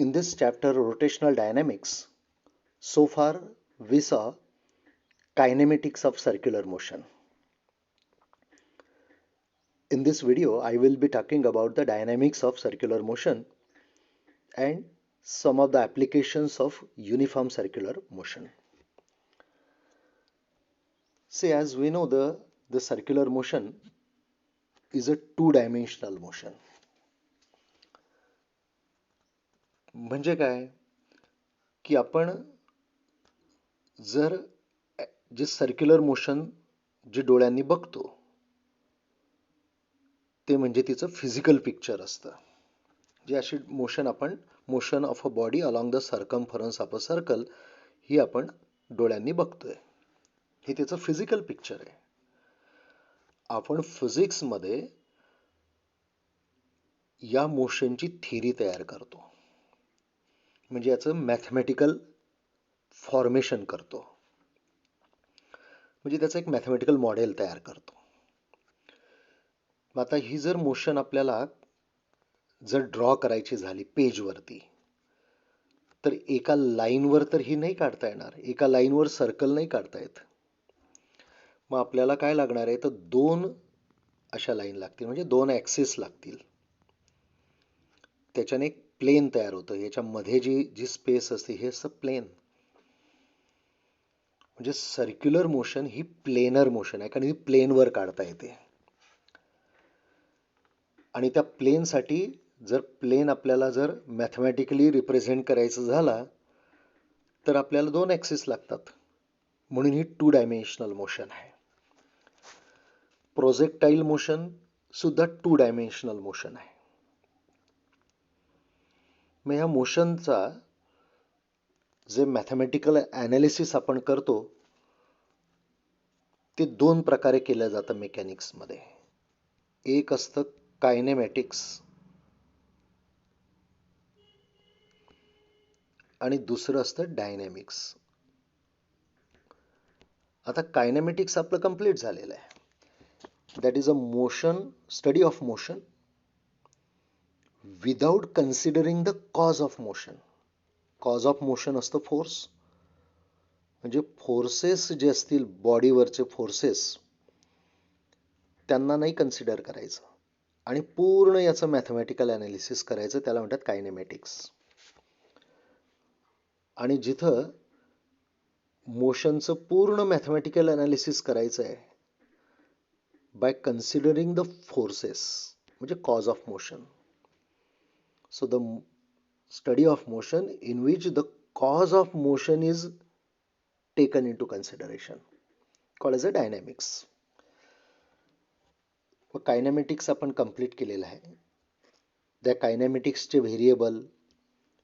In this chapter, Rotational Dynamics, so far we saw kinematics of circular motion. In this video, I will be talking about the dynamics of circular motion and some of the applications of uniform circular motion. See, as we know, the circular motion is a two-dimensional motion. म्हणजे काय की आपण जर जे circular motion जे डोळ्यांनी बघतो ते म्हणजे तिचं फिजिकल पिक्चर असतं. जे अशी motion of a body along the circumference of a circle ही आपण डोळ्यांनी बघतोय. हे त्याचं फिजिकल पिक्चर आहे. आपण फिजिक्समध्ये या मोशनची थिअरी तयार करतो, म्हणजे याचं मॅथमॅटिकल फॉर्मेशन करतो, म्हणजे त्याचं एक मॅथमॅटिकल मॉडेल तयार करतो. आता ही जर मोशन आपल्याला जर ड्रॉ करायची झाली पेजवरती, तर एका लाईनवर तर ही नाही काढता येणार, एका लाईनवर सर्कल नाही काढता येत. मग आपल्याला काय लागणार आहे, तर दोन अशा लाईन लागतील, म्हणजे दोन ॲक्सिस लागतील. त्याच्याने एक प्लेन तयार होतं. याच्यामध्ये जी स्पेस असते हे असं प्लेन. म्हणजे सर्क्युलर मोशन ही प्लेनर मोशन आहे, कारण ही प्लेनवर काढता येते. आणि त्या प्लेनसाठी जर प्लेन आपल्याला जर मॅथमॅटिकली रिप्रेझेंट करायचं झाला तर आपल्याला दोन ॲक्सिस लागतात, म्हणून ही टू डायमेन्शनल मोशन आहे. प्रोजेक्टाईल मोशन सुद्धा टू डायमेन्शनल मोशन आहे. मग ह्या मोशनचा जे मॅथमॅटिकल ॲनालिसिस आपण करतो ते दोन प्रकारे केलं जातं मेकॅनिक्समध्ये. एक असतं कायनेमॅटिक्स आणि दुसरं असतं डायनॅमिक्स. आता कायनेमॅटिक्स आपलं कंप्लीट झालेलं आहे. That is a motion, study of motion without considering the cause of motion. Cause of motion असतं फोर्स, म्हणजे फोर्सेस जे असतील बॉडीवरचे फोर्सेस त्यांना नाही कन्सिडर करायचं आणि पूर्ण याचं मॅथमॅटिकल ॲनालिसिस करायचं, त्याला म्हणतात कायनेमॅटिक्स. आणि जिथं मोशनचं पूर्ण मॅथमॅटिकल ॲनालिसिस करायचं आहे बाय कन्सिडरिंग द फोर्सेस, म्हणजे cause of motion. So the study of motion in which the cause of motion is taken into consideration, called as a dynamics. व कायनेमॅटिक्स आपण कंप्लीट केलेलं आहे. त्या कायनेमॅटिक्सचे variable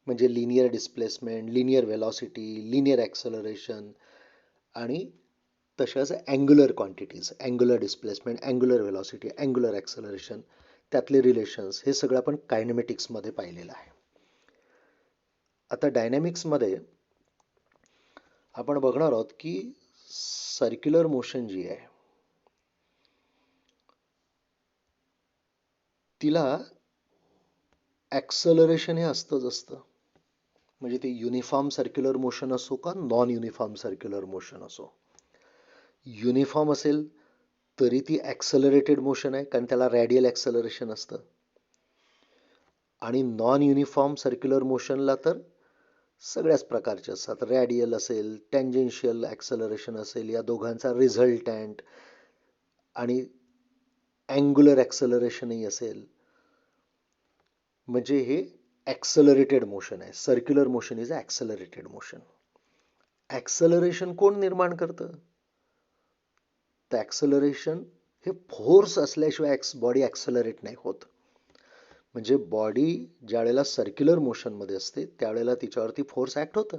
म्हणजे linear displacement, linear velocity, linear acceleration आणि तशाच angular quantities, angular displacement, angular velocity, angular acceleration, त्यातले रिलेशन्स, हे सगळं आपण कायनेमॅटिक्समध्ये पाहिलेलं आहे. आता डायनॅमिक्समध्ये आपण बघणार आहोत की सर्क्युलर मोशन जी आहे तिला ॲक्सलरेशन हे असतं. म्हणजे ते युनिफॉर्म सर्क्युलर मोशन असो का नॉन युनिफॉर्म सर्क्युलर मोशन असो. युनिफॉर्म असेल तरी ती ॲक्सलरेटेड मोशन आहे, कारण त्याला रॅडियल ॲक्सलरेशन असतं. आणि नॉन युनिफॉर्म सर्क्युलर मोशनला तर सगळ्याच प्रकारचे असतात. रॅडियल असेल, टँजेन्शियल ॲक्सलरेशन असेल, या दोघांचा रिझल्टंट आणि अँग्युलर ॲक्सलरेशनही असेल. म्हणजे हे ॲक्सलरेटेड मोशन आहे. Circular motion is accelerated motion. Acceleration कोण निर्माण करतं? तर ॲक्सलरेशन हे फोर्स असल्याशिवाय बॉडी ॲक्सलरेट नाही होत. म्हणजे बॉडी ज्या वेळेला सर्क्युलर मोशनमध्ये असते त्यावेळेला तिच्यावरती फोर्स ॲक्ट होतं.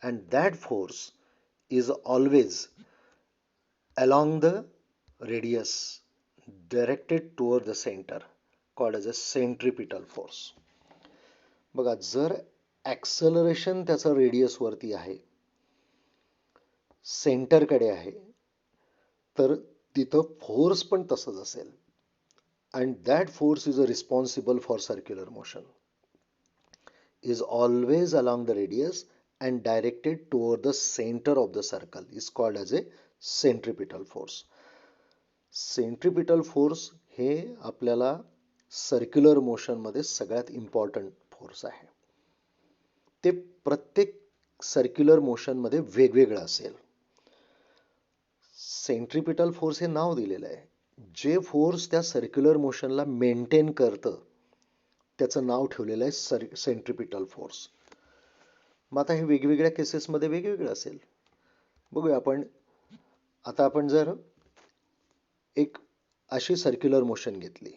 And that force is always along the radius directed toward the centre, called as a centripetal force. बघा, जर ॲक्सलरेशन त्याचं रेडियसवरती आहे, सेंटरकडे आहे, तर तिथं फोर्स पण तसंच असेल. And that force is a responsible for circular motion. is always along the radius and directed toward the center of the circle is called as a centripetal force. Centripetal force हे आपल्याला circular motion मध्ये सगळ्यात important force आहे. ते प्रत्येक circular motion मध्ये वेगवेगळं असेल. सेंट्रिपिटल फोर्स हे नाव दिलेलं आहे. जे फोर्स त्या सर्क्युलर मोशनला मेंटेन करतं त्याचं नाव ठेवलेलं आहे सेंट्रिपिटल फोर्स. मग आता हे वेगवेगळ्या केसेसमध्ये वेगवेगळं असेल. बघूया आपण. आता आपण जर एक अशी सर्क्युलर मोशन घेतली,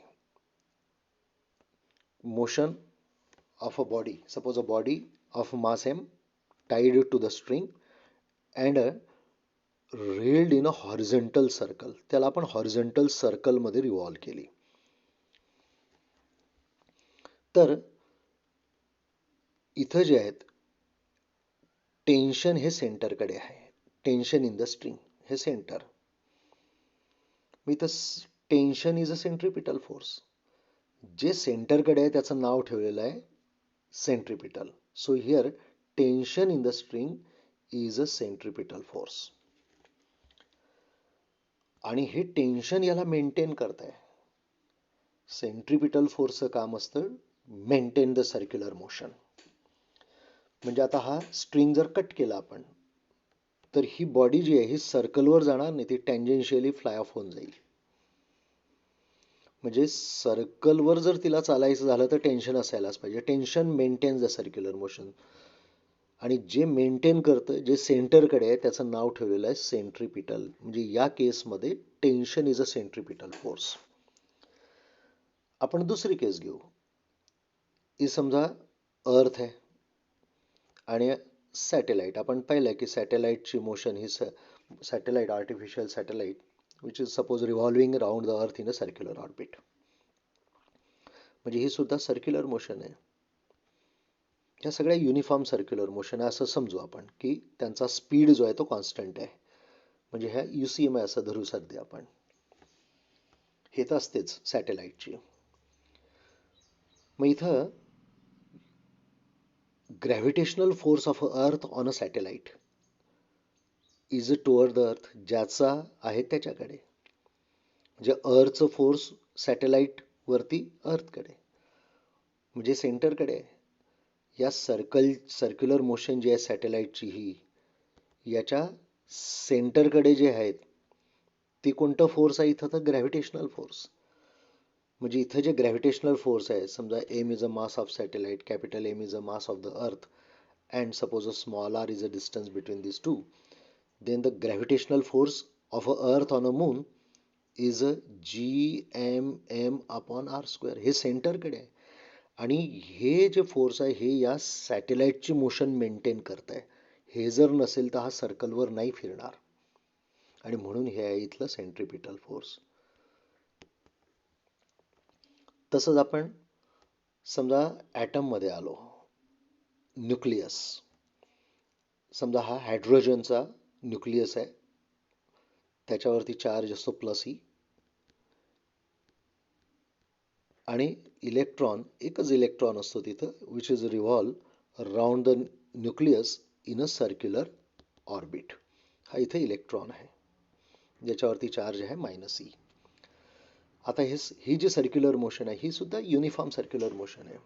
motion of a body, suppose a body of mass m tied to the string and railed in a horizontal circle, त्याला आपण हॉरिझॉन्टल सर्कल मध्ये रिव्हॉल्व केली. तर इथं जे आहेत टेन्शन हे सेंटरकडे आहे. टेन्शन इन द स्ट्रिंग हे सेंटर. मी तर tension is a centripetal force. जे सेंटरकडे आहे त्याचं नाव ठेवलेलं आहे centripetal. So here tension in the string is a centripetal force. आणि हे टेन्शन याला मेंटेन करताय. सेंट्रिपिटल फोर्सचं काम असतं मेंटेन द सर्क्युलर मोशन. म्हणजे आता हा स्ट्रिंग जर कट केला आपण तर ही बॉडी जी आहे ही सर्कलवर जाणार नाही, ती टँजेन्शियली फ्लाय ऑफ होऊन जाईल. म्हणजे सर्कलवर जर तिला चालायचं झालं तर टेन्शन असायलाच पाहिजे. Tension maintains the circular motion. आणि जे मेंटेन करतं, जे सेंटरकडे आहे त्याचं नाव ठेवलेलं आहे सेंट्रिपिटल. म्हणजे या केसमध्ये tension is a centripetal force. आपण दुसरी केस घेऊ. ही समजा अर्थ आहे आणि सॅटेलाइट. आपण पाहिलं की सॅटेलाइटची मोशन ही satellite, artificial satellite which is suppose revolving around the earth in a circular orbit. म्हणजे ही सुद्धा सर्क्युलर मोशन आहे. ह्या सगळ्या युनिफॉर्म सर्क्युलर मोशन आहे असं समजू आपण की त्यांचा स्पीड जो आहे तो कॉन्स्टंट आहे. म्हणजे ह्या UCM आहे असं धरू सध्या आपण. हे तर असतेच सॅटेलाइटची. मग इथं gravitational force of earth on a satellite is toward the earth, ज्याचा आहे त्याच्याकडे. म्हणजे अर्थचं फोर्स सॅटेलाइट वरती अर्थकडे म्हणजे सेंटरकडे आहे. या सर्क्युलर मोशन जी आहे सॅटेलाइटची ही याच्या सेंटरकडे जे आहेत ती कोणतं फोर्स आहे इथं तर ग्रॅव्हिटेशनल फोर्स. म्हणजे इथं जे ग्रॅव्हिटेशनल फोर्स आहे, समजा m is a mass of satellite, capital M is a mass of the earth and suppose a small r is a distance between this two, then the gravitational force of a earth on a moon is a gmm upon r square. हे सेंटरकडे आहे. आणि हे जे force आहे हे या सॅटेलाइटची motion maintain करत आहे. हे जर नसेल तर हा सर्कलवर नाही फिरणार. आणि म्हणून हे आहे इथलं सेंट्रिपिटल फोर्स. तसंच आपण समजा ॲटम मध्ये आलो. न्यूक्लियस समजा हा हायड्रोजनचा न्यूक्लियस आहे. त्याच्यावरती चार्ज असतो +E आणि इलेक्ट्रॉन, एकच इलेक्ट्रॉन असतो तिथं which is revolve round the nucleus in a circular orbit. हा इथे इलेक्ट्रॉन आहे ज्याच्यावरती चार्ज आहे -E. आता ही जी सर्क्युलर मोशन आहे ही सुद्धा युनिफॉर्म सर्क्युलर मोशन आहे.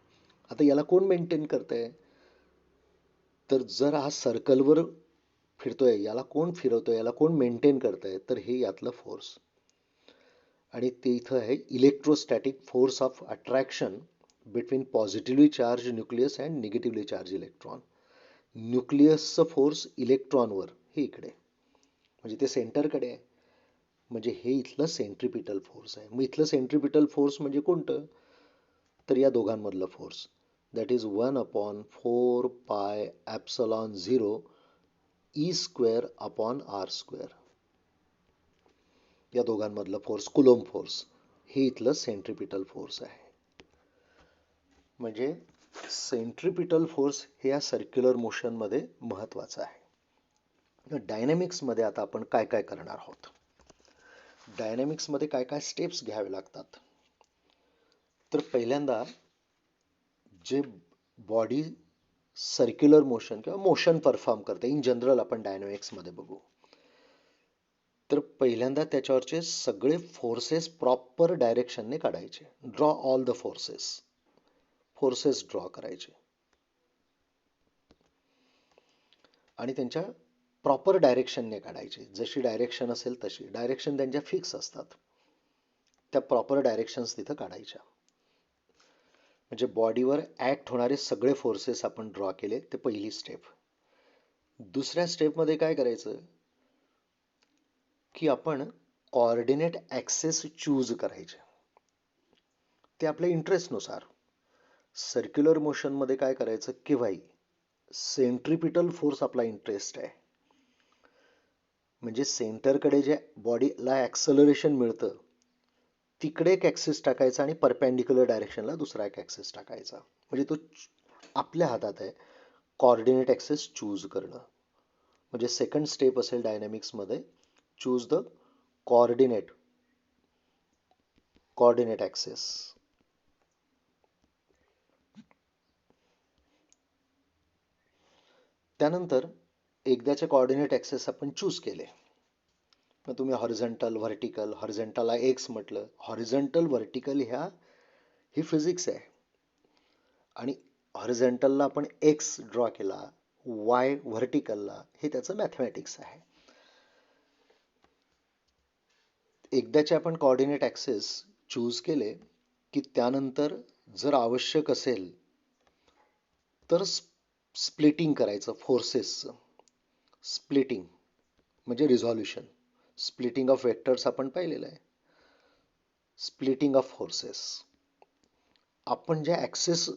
आता याला कोण मेंटेन करतंय तर जर हा सर्कलवर फिरतोय, याला कोण फिरवतोय, याला कोण मेंटेन करतंय तर हे यातलं फोर्स. आणि ते इथं आहे electrostatic force of attraction between positively charge nucleus and negatively charge electron. न्यूक्लियसचं फोर्स इलेक्ट्रॉनवर हे इकडे म्हणजे ते सेंटरकडे आहे. म्हणजे हे इथलं सेंट्रिपिटल फोर्स आहे. मग इथलं सेंट्रिपिटल फोर्स म्हणजे कोणतं तर या दोघांमधलं force, that is 1/4πε0 E² upon R². या दोघांमधलं फोर्स कुलोम फोर्स हे इथलं सेंट्रिपिटल फोर्स आहे. म्हणजे सेंट्रिपिटल फोर्स हे या सर्क्युलर मोशन मध्ये महत्वाचं आहे. डायनॅमिक्स मध्ये आता आपण काय काय करणार आहोत. डायनॅमिक्स मध्ये काय काय स्टेप्स घ्यावे लागतात तर पहिल्यांदा जे बॉडी सर्क्युलर मोशन किंवा मोशन परफॉर्म करते इन जनरल आपण डायनॅमिक्समध्ये बघू. तर पहिल्यांदा त्याच्यावरचे सगळे फोर्सेस प्रॉपर डायरेक्शनने काढायचे. Draw all the forces draw करायचे आणि त्यांच्या प्रॉपर डायरेक्शनने काढायचे. जशी डायरेक्शन असेल तशी. डायरेक्शन त्यांच्या फिक्स असतात, त्या प्रॉपर डायरेक्शन्स तिथं काढायच्या. म्हणजे बॉडीवर ऍक्ट होणारे सगळे फोर्सेस आपण ड्रॉ केले. ते पहिली स्टेप. दुसऱ्या स्टेपमध्ये काय करायचं की आपण कोऑर्डिनेट ऍक्सेस चूज करायचे. ते आपल्या इंटरेस्टनुसार. सर्क्युलर मोशनमध्ये काय करायचं केव्हाही सेंट्रिपिटल फोर्स आपला इंटरेस्ट आहे. म्हणजे सेंटरकडे जे बॉडीला ऍक्सलरेशन मिळतं तिकडे एक ऍक्सिस टाकायचा आणि परपेंडिक्युलर डायरेक्शनला दुसरा एक ऍक्सिस टाकायचा. म्हणजे तो आपल्या हातात आहे कोऑर्डिनेट ऍक्सेस चूज करणं. म्हणजे सेकंड स्टेप असेल डायनॅमिक्समध्ये, चूज द कोऑर्डिनेट ऍक्सेस. त्यानंतर एकदाचे कोऑर्डिनेट ऍक्सेस आपण चूज केले, मग तुम्ही हॉरिझॉन्टल, व्हर्टिकल, हॉरिझॉन्टलला एक्स म्हटलं, हॉरिझॉन्टल व्हर्टिकल ही फिजिक्स आहे आणि हॉरिझॉन्टलला आपण एक्स ड्रॉ केला, वाय व्हर्टिकलला हे त्याचं मॅथमॅटिक्स आहे. एकदाचे आपण कोऑर्डिनेट ऍक्सेस चूज केले की त्यानंतर जर आवश्यक असेल तर स्प्लिटिंग करायचं फोर्सेसचं. स्प्लिटिंग म्हणजे रिझॉल्युशन. स्प्लिटिंग ऑफ वेक्टर्स आपण पाहिलेलं आहे. Splitting of forces. आपण जे ऍक्सेस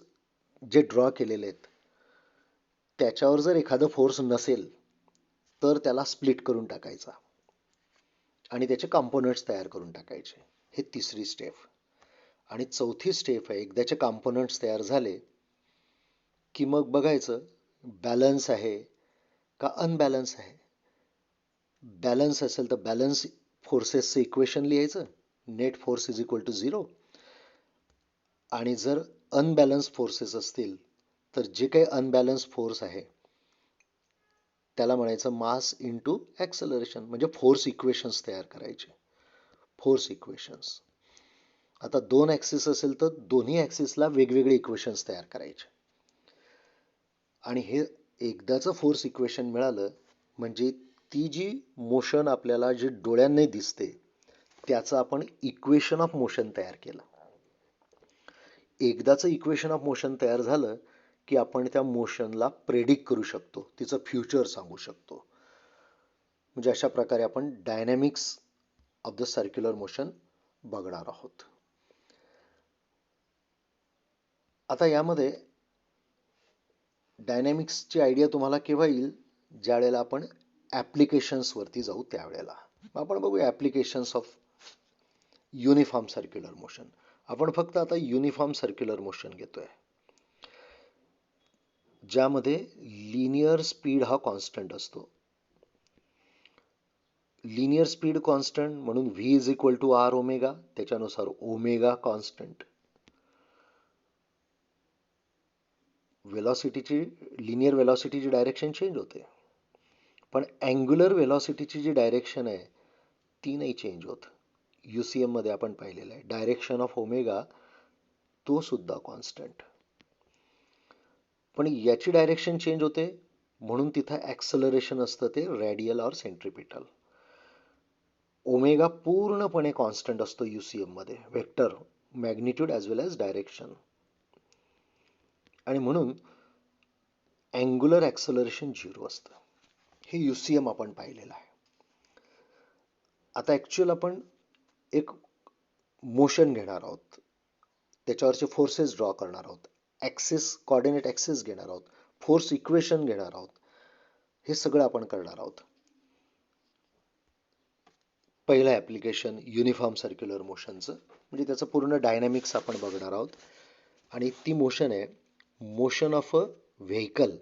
जे ड्रॉ केलेले आहेत त्याच्यावर जर एखादं फोर्स नसेल तर त्याला स्प्लिट करून टाकायचा आणि त्याचे कॉम्पोनंट्स तयार करून टाकायचे. हे तिसरी स्टेप. आणि चौथी स्टेप आहे, एकदाचे कॉम्पोनंट्स तयार झाले की मग बघायचं बॅलन्स आहे का अनबॅलन्स आहे. बॅलन्स असेल तर बॅलन्स फोर्सेसचं इक्वेशन लिहायचं, net force is equal to 0. आणि जर अनबॅलन्स फोर्सेस असतील तर जे काही अनबॅलन्स फोर्स आहे त्याला म्हणायचं मास इंटू ऍक्सलरेशन. म्हणजे फोर्स इक्वेशन्स तयार करायचे. Force equations. आता दोन ऍक्सिस असेल तर दोन्ही ऍक्सिसला वेगवेगळे इक्वेशन्स तयार करायचे. आणि हे एकदाचं फोर्स इक्वेशन मिळालं म्हणजे ती जी मोशन आपल्याला जी डोळ्यांनी दिसते त्याचं आपण इक्वेशन ऑफ मोशन तयार केलं. एकदाचं इक्वेशन ऑफ मोशन तयार झालं की आपण त्या मोशनला प्रेडिक्ट करू शकतो, तिचं फ्युचर सांगू शकतो. म्हणजे अशा प्रकारे आपण dynamics of the circular motion बघणार आहोत. आता यामध्ये डायनॅमिक्सची आयडिया तुम्हाला केव्हा येईल, ज्या वेळेला आपण ॲप्लिकेशन्सवरती जाऊ त्यावेळेला. आपण बघूया applications of uniform circular motion. आपण फक्त आता युनिफॉर्म सर्क्युलर मोशन घेतोय ज्यामध्ये लिनियर स्पीड हा कॉन्स्टंट असतो. लिनियर स्पीड कॉन्स्टंट म्हणून v is equal to R omega, त्याच्यानुसार ओमेगा कॉन्स्टंट. वेलॉसिटीची लिनियर वेलॉसिटीची डायरेक्शन चेंज होते, पण अँग्युलर वेलॉसिटीची जी डायरेक्शन आहे ती नाही चेंज होत. UCM मध्ये आपण पाहिलेलं आहे डायरेक्शन ऑफ ओमेगा तो सुद्धा कॉन्स्टंट. पण याची डायरेक्शन चेंज होते म्हणून तिथं ऍक्सलरेशन असतं ते रेडियल और सेंट्रिपिटल. ओमेगा पूर्णपणे कॉन्स्टंट असतो UCM मध्ये, वेक्टर मॅग्निट्यूड ॲज वेल ॲज डायरेक्शन. आणि म्हणून अँग्युलर ऍक्सलरेशन 0 असतं. हे UCM आपण पाहिलेलं आहे. आता ऍक्च्युअल आपण एक मोशन घेणार आहोत, त्याच्यावरचे फोर्सेस ड्रॉ करणार आहोत, ऍक्सिस कोऑर्डिनेट ऍक्सिस घेणार आहोत, फोर्स इक्वेशन घेणार आहोत, हे सगळं आपण करणार आहोत. पहिलं ॲप्लिकेशन युनिफॉर्म सर्क्युलर मोशनचं, म्हणजे त्याचं पूर्ण डायनॅमिक्स आपण बघणार आहोत. आणि ती मोशन आहे motion of a vehicle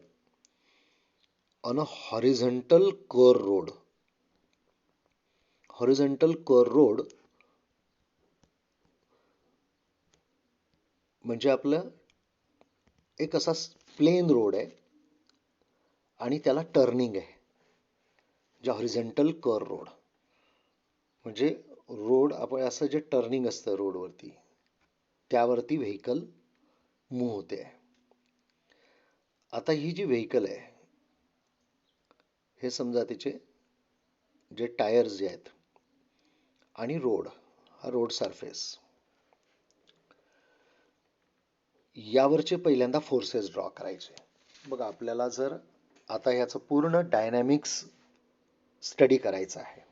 on a horizontal curve road. Horizontal curve road म्हणजे आपलं एक असा प्लेन रोड आहे आणि त्याला टर्निंग आहे, जे हॉरिझॉन्टल कर रोड. म्हणजे रोड आपण असं जे टर्निंग असतं रोडवरती, त्यावरती व्हेकल मूव्ह होते. आता ही जी व्हेकल आहे, हे समजा तिचे जे टायर्स जे आहेत आणि रोड, हा रोड सरफेस, यावरचे पहिल्यांदा फोर्सेस ड्रॉ करायचे. बघा, आपल्याला जर आता ह्याचं पूर्ण डायनॅमिक्स स्टडी करायचं आहे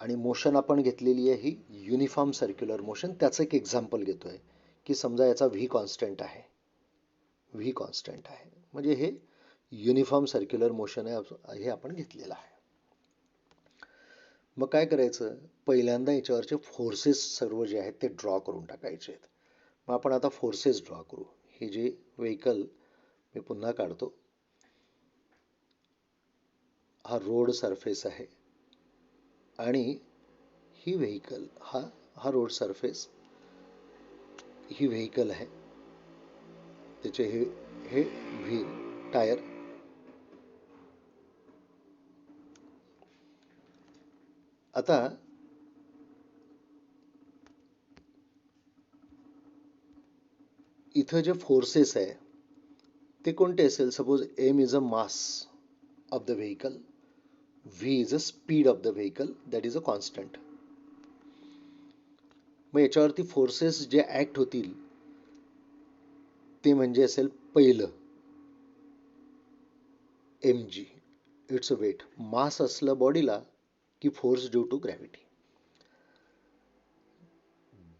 आणि मोशन आपण घेतलेली आहे ही युनिफॉर्म सर्क्युलर मोशन. त्याचं एक एक्झाम्पल घेतोय की समजा याचा व्ही कॉन्स्टंट आहे, व्ही कॉन्स्टंट आहे, म्हणजे हे युनिफॉर्म सर्क्युलर मोशन आहे, हे आपण घेतलेलं आहे. मग काय करायचं, पहिल्यांदा याच्यावरचे फोर्सेस सर्व जे आहेत ते ड्रॉ करून टाकायचे आहेत. मग आपण आता फोर्सेस ड्रॉ करू. हे जे व्हेकल मी पुन्हा काढतो, हा रोड सरफेस आहे आणि ही व्हेकल, हा रोड सरफेस, ही व्हेकल आहे, त्याचे हे व्हील, टायर. आता इथं जे फोर्सेस आहे ते कोणते असेल? Suppose m is a mass of the vehicle, v is a speed of the vehicle, that is a constant. मग याच्यावरती फोर्सेस जे ऍक्ट होतील ते म्हणजे असेल पहिलं M G, it's a weight. Mass असलं बॉडीला की फोर्स ड्यू टू ग्रॅव्हिटी.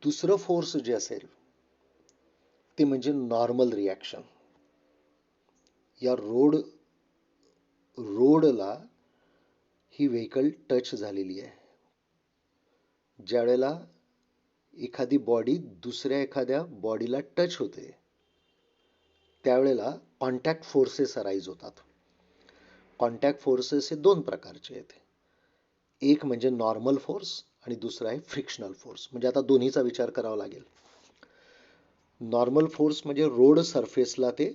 दुसरं फोर्स जे असेल ते म्हणजे नॉर्मल रिॲक्शन. या रोडला ही व्हेकल टच झालेली आहे. ज्या वेळेला एखादी बॉडी दुसऱ्या एखाद्या बॉडीला टच होते त्यावेळेला कॉन्टॅक्ट फोर्सेस अराईज होतात. कॉन्टॅक्ट फोर्सेस हे दोन प्रकारचे आहेत. एक म्हणजे नॉर्मल फोर्स आणि दुसरा आहे फ्रिक्शनल फोर्स. म्हणजे आता दोन्हीचा विचार करावा लागेल. नॉर्मल फोर्स म्हणजे रोड सरफेसला ते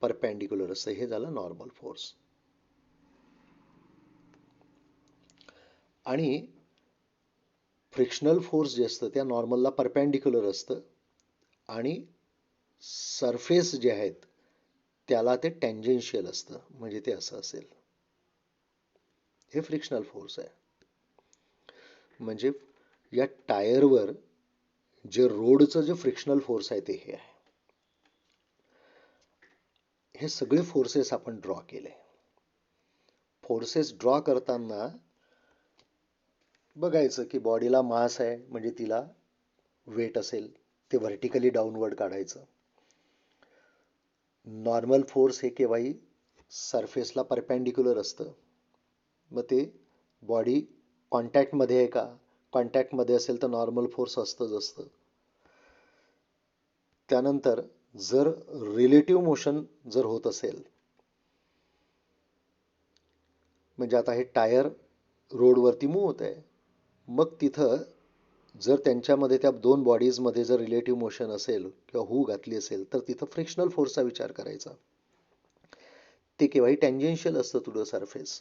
परपेंडिक्युलर असतं, हे झालं नॉर्मल फोर्स. आणि फ्रिक्शनल फोर्स जे असतं त्या नॉर्मलला परपेंडिक्युलर असतं आणि सरफेस जे आहेत त्याला ते टँजेन्शियल असतं, म्हणजे ते असं असेल. हे फ्रिक्शनल फोर्स आहे. म्हणजे या टायरवर जे रोडचं जे फ्रिक्शनल फोर्स आहे ते हे आहे. हे सगळे फोर्सेस आपण ड्रॉ केले. फोर्सेस ड्रॉ करताना बघायचं की बॉडीला मास आहे म्हणजे तिला वेट असेल, ते व्हर्टिकली डाऊनवर्ड काढायचं. नॉर्मल फोर्स हे केव्हाही सरफेसला परपेंडिक्युलर असतं. मग ते बॉडी कॉन्टॅक्टमध्ये आहे का, कॉन्टॅक्टमध्ये असेल तर नॉर्मल फोर्स असतंच असतं. त्यानंतर जर रिलेटिव्ह मोशन जर होत असेल, म्हणजे आता हे टायर रोडवरती मूव्ह होत आहे, मग तिथं जर त्यांच्यामध्ये त्या दोन बॉडीजमध्ये जर रिलेटिव्ह मोशन असेल किंवा हू घातली असेल तर तिथं फ्रिक्शनल फोर्सचा विचार करायचा. ते केव्हाही टँजेन्शियल असतं टू द सरफेस.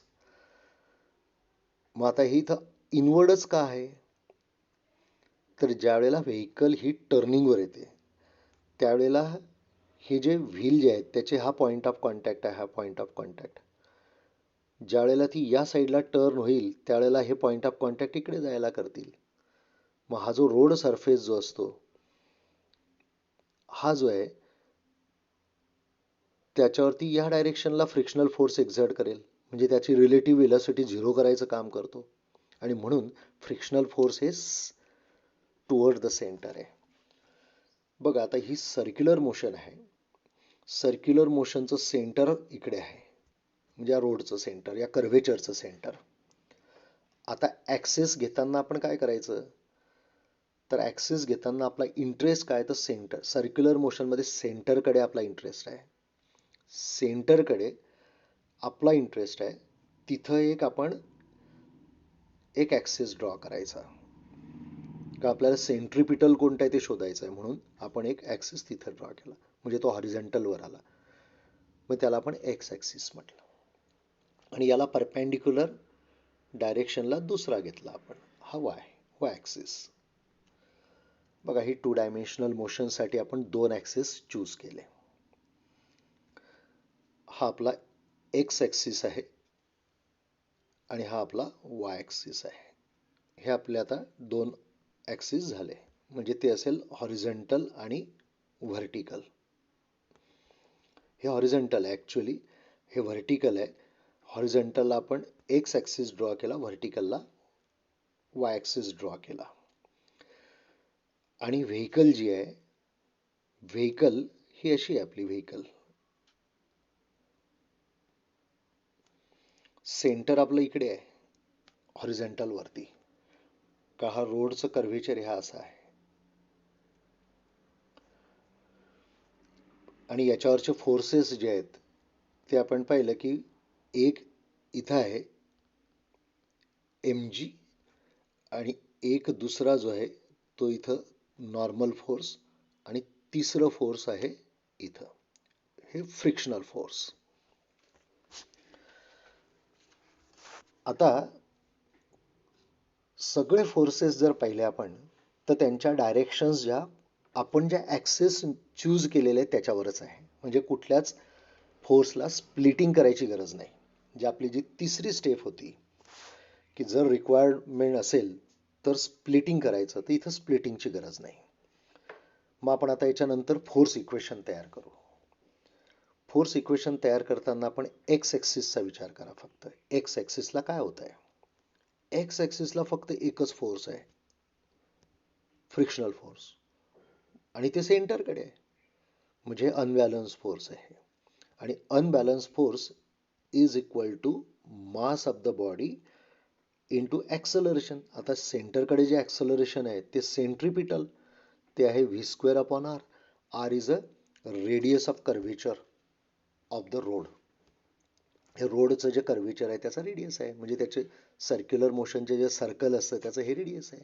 मग आता ही इथं इनवर्डच का आहे, तर ज्या वेळेला व्हेकल ही टर्निंगवर येते त्यावेळेला हे जे व्हील जे आहेत त्याचे हा पॉइंट ऑफ कॉन्टॅक्ट आहे, हा पॉइंट ऑफ कॉन्टॅक्ट. ज्या वेळेला ती या साईडला टर्न होईल त्यावेळेला हे पॉइंट ऑफ कॉन्टॅक्ट इकडे जायला करतील. मग हा जो रोड सरफेस जो असतो हा जो आहे त्याच्यावरती या डायरेक्शनला फ्रिक्शनल फोर्स एक्झर्ट करेल, म्हणजे त्याची रिलेटिव्ह व्हेलॉसिटी झिरो करायचं काम करतो. आणि म्हणून फ्रिक्शनल फोर्स हे टुवर्ड द सेंटर आहे. बघा, आता ही सर्क्युलर मोशन आहे. सर्क्युलर मोशनचं सेंटर इकडे आहे, म्हणजे या रोडचं सेंटर, या कर्व्हेचरचं सेंटर. आता ॲक्सेस घेताना आपण काय करायचं, तर ॲक्सेस घेताना आपला इंटरेस्ट काय, तर सेंटर. सर्क्युलर मोशनमध्ये सेंटरकडे आपला इंटरेस्ट आहे. सेंटरकडे आपला इंटरेस्ट आहे. तिथं आपण एक ॲक्सेस ड्रॉ करायचा, का आपल्याला सेंट्रिपिटल कोणतं आहे ते शोधायचं आहे, म्हणून आपण एक ॲक्सेस तिथं ड्रॉ केला, म्हणजे तो हॉरिझॉन्टलवर आला. मग त्याला आपण एक्स ॲक्सिस म्हटलं आणि याला परपेंडिक्युलर डायरेक्शनला दुसरा घेतला आपण, हा वाय ॲक्सिस. बघा ही 2 डायमेन्शनल मोशनसाठी आपण 2 ॲक्सिस चूज केले. हा आपला एक्स ॲक्सिस आहे आणि हा आपला वाय ॲक्सिस आहे. हे आपले आता 2 ॲक्सिस झाले, म्हणजे ते असेल हॉरिझॉन्टल आणि व्हर्टिकल. हे हॉरिझॉन्टल आहे ॲक्च्युली, हे व्हर्टिकल आहे. हॉरिझॉन्टलला आपण एक्स ॲक्सिस ड्रॉ केला, व्हर्टिकलला वाय ॲक्सिस ड्रॉ केला. आणि व्हेकल जी आहे, व्हेकल ही अशी आहे आपली व्हेकल. सेंटर आपलं इकडे आहे हॉरिझॉन्टल वरती, का हा रोडचं कर्व्हेचर हा असा आहे. आणि याच्यावरचे फोर्सेस जे आहेत ते आपण पाहिलं की एक इथं आहे एम जी आणि एक दुसरा जो आहे तो इथं नॉर्मल फोर्स आणि तिसरं फोर्स आहे इथं, हे फ्रिक्शनल फोर्स. आता सगळे फोर्सेस जर पाहिले आपण तर त्यांच्या डायरेक्शन्स ज्या आपण ज्या ॲक्सेस चूज केलेले आहेत त्याच्यावरच आहे. म्हणजे कुठल्याच फोर्सला स्प्लिटिंग करायची गरज नाही. जी आपली जी तिसरी स्टेप होती की जर रिक्वायरमेंट असेल तर स्प्लिटिंग करायचं, तर इथं स्प्लिटिंगची गरज नाही. मग आपण आता याच्यानंतर फोर्स इक्वेशन तयार करू. फोर्स इक्वेशन तयार करताना आपण एक्स ॲक्सिसचा विचार करा फक्त. एक्स ॲक्सिसला काय होत आहे? एक्स ॲक्सिसला फक्त एकच फोर्स आहे, फ्रिक्शनल फोर्स, आणि ते सेंटरकडे आहे, म्हणजे अनबॅलन्स फोर्स आहे. आणि unbalance force is equal to mass of the body into acceleration. आता सेंटरकडे जे ॲक्सलरेशन आहे ते सेंट्रिपिटल, ते आहे v square upon r. R is a radius of curvature of the road. हे रोडचं जे कर्व्हेचर आहे त्याचा रेडियस आहे, म्हणजे त्याचे सर्क्युलर मोशनचे जे सर्कल असतं त्याचं हे रेडियस आहे.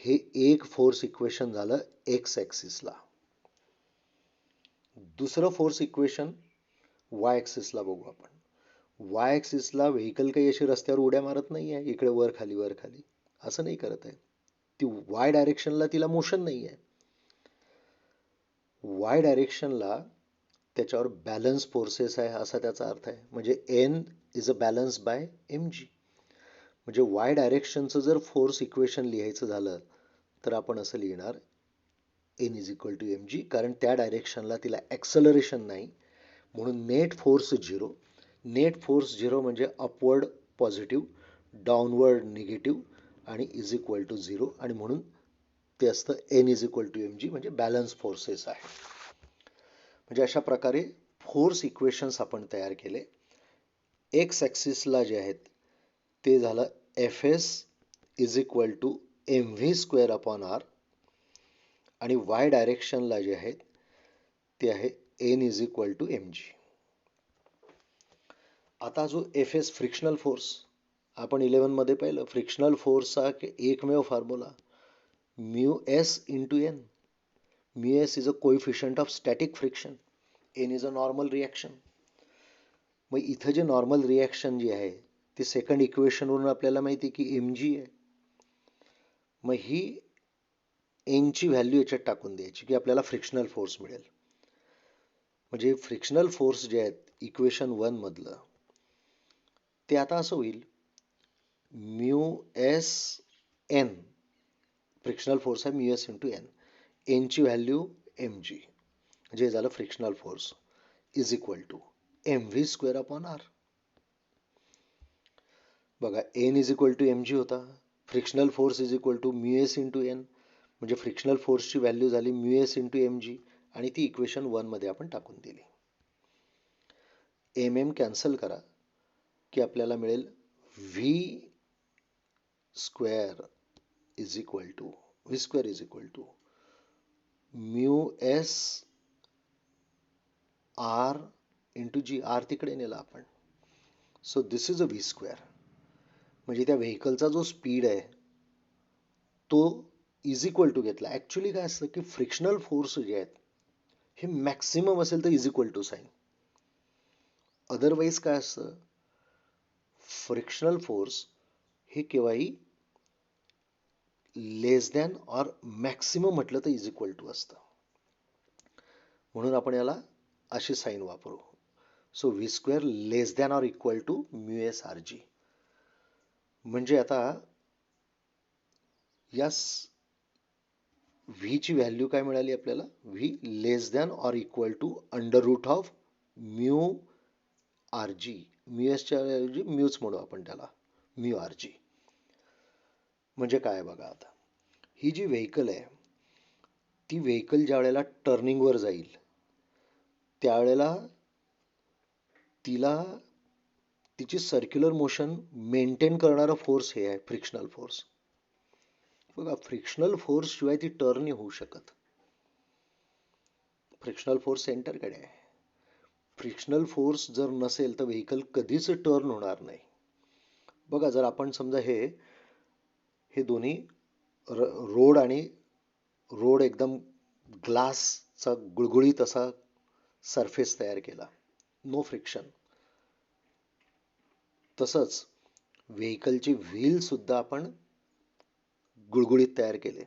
हे एक फोर्स इक्वेशन झालं एक्स ॲक्सिसला. दुसरं फोर्स इक्वेशन वाय ॲक्सिसला बघू आपण. वाय ॲक्सिसला व्हेकल काही अशी रस्त्यावर उड्या मारत नाही आहे, इकडे वर खाली वर खाली असं नाही करत आहे. ती वाय डायरेक्शनला तिला मोशन नाही आहे. वाय डायरेक्शनला त्याच्यावर बॅलन्स फोर्सेस आहे असा त्याचा अर्थ आहे. म्हणजे N is a balance by m g. म्हणजे वाय डायरेक्शनचं जर फोर्स इक्वेशन लिहायचं झालं तर आपण असं लिहिणार N is equal to M g, कारण त्या डायरेक्शनला तिला ॲक्सलरेशन नाही, म्हणून net force zero. Net force zero म्हणजे अपवर्ड पॉझिटिव्ह, डाऊनवर्ड निगेटिव्ह आणि इज इक्वल टू झिरो, आणि म्हणून ते असतं N is equal to M g, म्हणजे बॅलन्स फोर्सेस आहे. म्हणजे अशा प्रकारे फोर्स इक्वेशन्स आपण तयार केले. एक्स ॲक्सिसला जे आहेत ते झालं f s is equal to M V square upon r, आणि वाय डायरेक्शनला जे आहेत ते आहे N is equal to M g. आता जो एफ एस फ्रिक्शनल फोर्स आपण 11 मध्ये पाहिलं, फ्रिक्शनल फोर्सचा एकमेव formula mu S into N. Mu s is a coefficient of static friction, N is a normal reaction. मग इथं जे नॉर्मल रिॲक्शन जी आहे ती सेकंड इक्वेशनवरून आपल्याला माहिती आहे की एम जी आहे. मग ही एनची व्हॅल्यू याच्यात टाकून द्यायची की आपल्याला फ्रिक्शनल फोर्स मिळेल. म्हणजे फ्रिक्शनल फोर्स जे आहेत इक्वेशन 1 मधलं ते आता असं होईल mu S N, frictional force आहे म्यू एस इंटू एन, एनची व्हॅल्यू एम जी, जे झालं frictional force, is equal to M V square upon R. बघा N is equal to M G होता, frictional force is equal to mu S into N, म्हणजे frictional फोर्सची value झाली mu S into M G, आणि ती equation 1 मध्ये आपण टाकून दिली. एम एम कॅन्सल करा की आपल्याला मिळेल V square is equal to V square is equal to mu S R into G. R तिकडे नेला आपण, so this is a V square. म्हणजे त्या व्हेकलचा जो स्पीड आहे तो इज इक्वल टू घेतला. ॲक्च्युली काय असतं की फ्रिक्शनल फोर्स जे आहेत हे मॅक्सिमम असेल तर is equal to sine, otherwise काय असतं, फ्रिक्शनल फोर्स हे केव्हाही लेस दॅन ऑर मॅक्सिमम म्हटलं तर इज इक्वल टू असतं. म्हणून आपण याला अशी साईन वापरू. So V square less than or equal to mu S R G. म्हणजे आता या व्ही ची व्हॅल्यू काय मिळाली आपल्याला, V less than or equal to under root of mu R G. Mu एसच्या ऐवजी म्यूच म्हणू आपण त्याला, म्यू आर जी. म्हणजे काय बघा, आता ही जी व्हेकल आहे ती व्हेकल ज्या वेळेला टर्निंगवर जाईल त्यावेळेला तिला तिची सर्क्युलर मोशन मेंटेन करणारा फोर्स हे आहे फ्रिक्शनल फोर्स. बघा, फ्रिक्शनल फोर्स शिवाय ती टर्न नाही होऊ शकत. फ्रिक्शनल फोर्स सेंटरकडे आहे. फ्रिक्शनल फोर्स जर नसेल तर व्हेकल कधीच टर्न होणार नाही. बघा, जर आपण समजा हे दोन्ही रोड आणि रोड एकदम ग्लासचा गुळगुळीत असा सरफेस तयार केला, नो फ्रिक्शन. तसंच व्हेकलचे व्हील सुद्धा आपण गुळगुळीत तयार केले,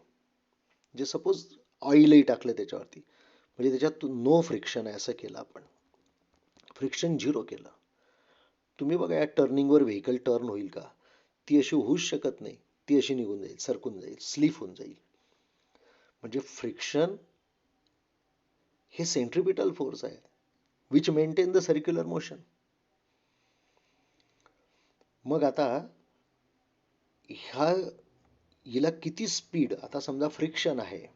जे सपोज ऑइलही टाकलं त्याच्यावरती, म्हणजे त्याच्यात नो फ्रिक्शन आहे असं केलं आपण, फ्रिक्शन झिरो केलं. तुम्ही बघा, या टर्निंगवर व्हेकल टर्न होईल का, ती अशी होऊच शकत नाही. ती अशी निघून जाईल, सरकून जाईल, स्लिप होऊन जाईल. म्हणजे फ्रिक्शन हे सेंट्रिपिटल फोर्स आहे which maintain the circular motion. मग आता हिला किती स्पीड, आता समजा फ्रिक्शन आहे,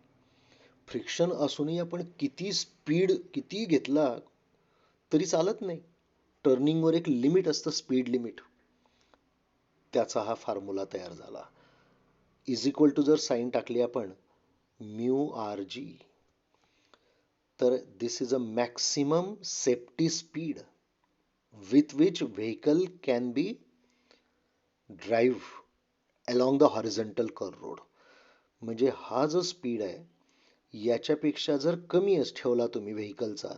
फ्रिक्शन असूनही आपण किती स्पीड किती घेतला तरी चालत नाही. टर्निंगवर एक लिमिट असतं, स्पीड लिमिट. त्याचा हा फॉर्म्युला तयार झाला. इज इक्वल टू जर साईन टाकली आपण म्यू आर जी, तर this is a maximum safety speed with which vehicle can be drive along the horizontal curve road. म्हणजे हा जो स्पीड आहे याच्यापेक्षा जर कमी ठेवला तुम्ही व्हेकलचा,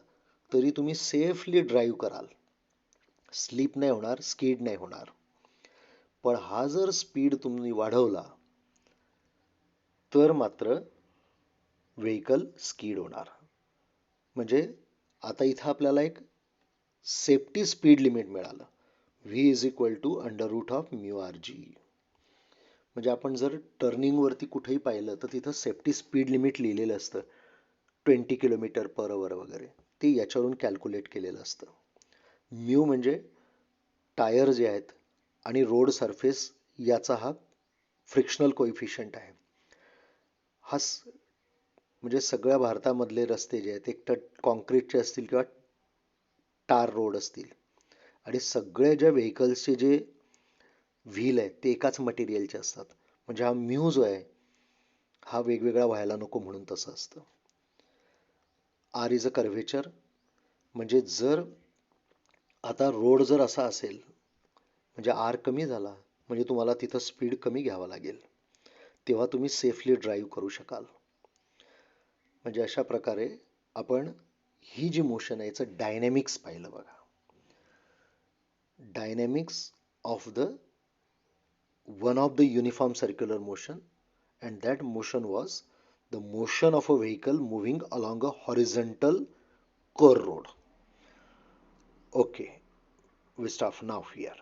तरी तुम्ही सेफली ड्राईव्ह कराल, स्लिप नाही होणार, स्किड नाही होणार. पण हा जर स्पीड तुम्ही वाढवला तर मात्र व्हेकल स्किड होणार. म्हणजे आता इथं आपल्याला एक सेफ्टी स्पीड लिमिट मिळालं, V is equal to under root of mu R G. म्हणजे आपण जर टर्निंगवरती कुठेही पाहिलं तर तिथं सेफ्टी स्पीड लिमिट लिहिलेलं असतं, 20 किलोमीटर पर आवर वगैरे, ते याच्यावरून कॅल्क्युलेट केलेलं असतं. म्यू म्हणजे टायर जे आहेत आणि रोड सरफेस याचा हा फ्रिक्शनल कोइफिशियंट आहे. हा म्हणजे सगळ्या भारतामधले रस्ते जे आहेत एक तर कॉन्क्रीटचे असतील किंवा टार रोड असतील, आणि सगळ्या ज्या व्हेकल्सचे जे व्हील आहेत ते एकाच मटेरियलचे असतात. म्हणजे हा म्यू जो आहे हा वेगवेगळा व्हायला नको म्हणून तसं असतं. R is a curvature. म्हणजे जर आता रोड जर असा असेल म्हणजे आर कमी झाला म्हणजे तुम्हाला तिथं स्पीड कमी घ्यावा लागेल, तेव्हा तुम्ही सेफली ड्राईव्ह करू शकाल. म्हणजे अशा प्रकारे आपण ही जी मोशन आहे याचं डायनॅमिक्स पाहिलं. बघा, dynamics of the one of the uniform circular motion, and that motion was the motion of a vehicle moving along a horizontal curve road. Okay, we stop now here.